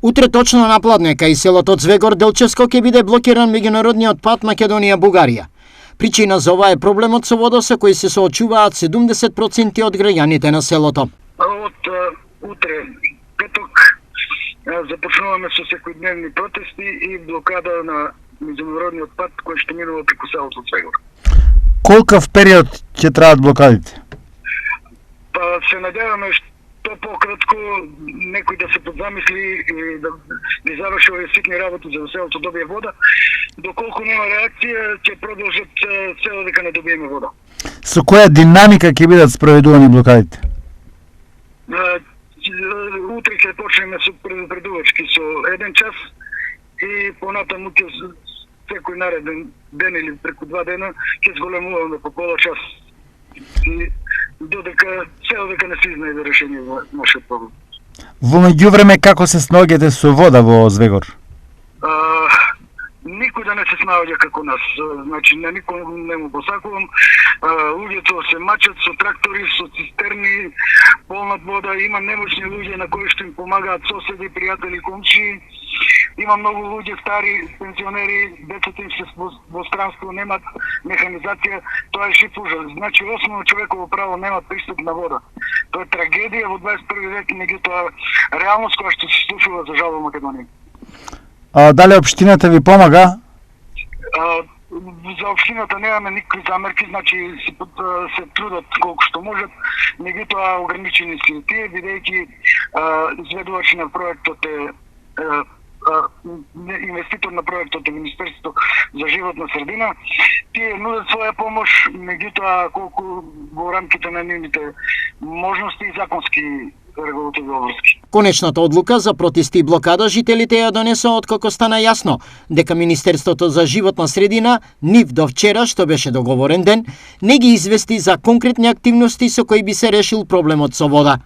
Утре точно на Пладне, кај селото Звегор Делчевско ќе биде блокиран меѓународниот пат Македонија-Бугарија. Причина за ова е проблемот со вода со кој се соочуваат 70% од граѓаните на селото. Од утре, петок, започнуваме со секојдневни протести и блокада на меѓународниот пат кој што минува преку селото Звегор. Колкав период ќе траат блокадите? Па се надеваме што пократко некој да се подзамисли и да заврши овие ситни работи за да селото добие вода. Доколку нема реакција, ќе продолжат цело дека не добиеме вода. Со која динамика ќе бидат спроведувани блокадите? Утре ќе почнеме со предупредувачки со 1 час и понатаму ќе секој нареден ден или преку 2 дена ќе зголемуваме по пола час. И додека не се изнајде решение во нашиот проблем. Во меѓувреме како се снаоѓате со вода во Звегор? Никој да не се снаоѓа како нас. Значи, на никој не му посакувам. Луѓето се мачат со трактори, со цистерни, полнат вода. Има немочни луѓе на кои што им помагаат соседи, пријатели, комши. Има многу луѓе стари, пензионери, децата им се во странство, немат механизација. Тоа е жив ужас. Значи, основно човеково право нема пристап на вода. Тоа е трагедија во 21 век, меѓутоа реалност која што се случува за жал во Македонија. Дали општината ви помага? За општината немаме никакви замерки, значи се трудат колку што можат, меѓутоа ограничени се тие, бидејќи изведувач на проектот е инвеститор на проектот е Министерството за животна средина. Тие нудат своја помош, меѓутоа колку во рамките на нивните можности и законски регулативни обврски. Конечната одлука за протести и блокада жителите ја донесоа откако стана јасно дека Министерството за животна средина нив до вчера, што беше договорен ден, не ги извести за конкретни активности со кои би се решил проблемот со вода.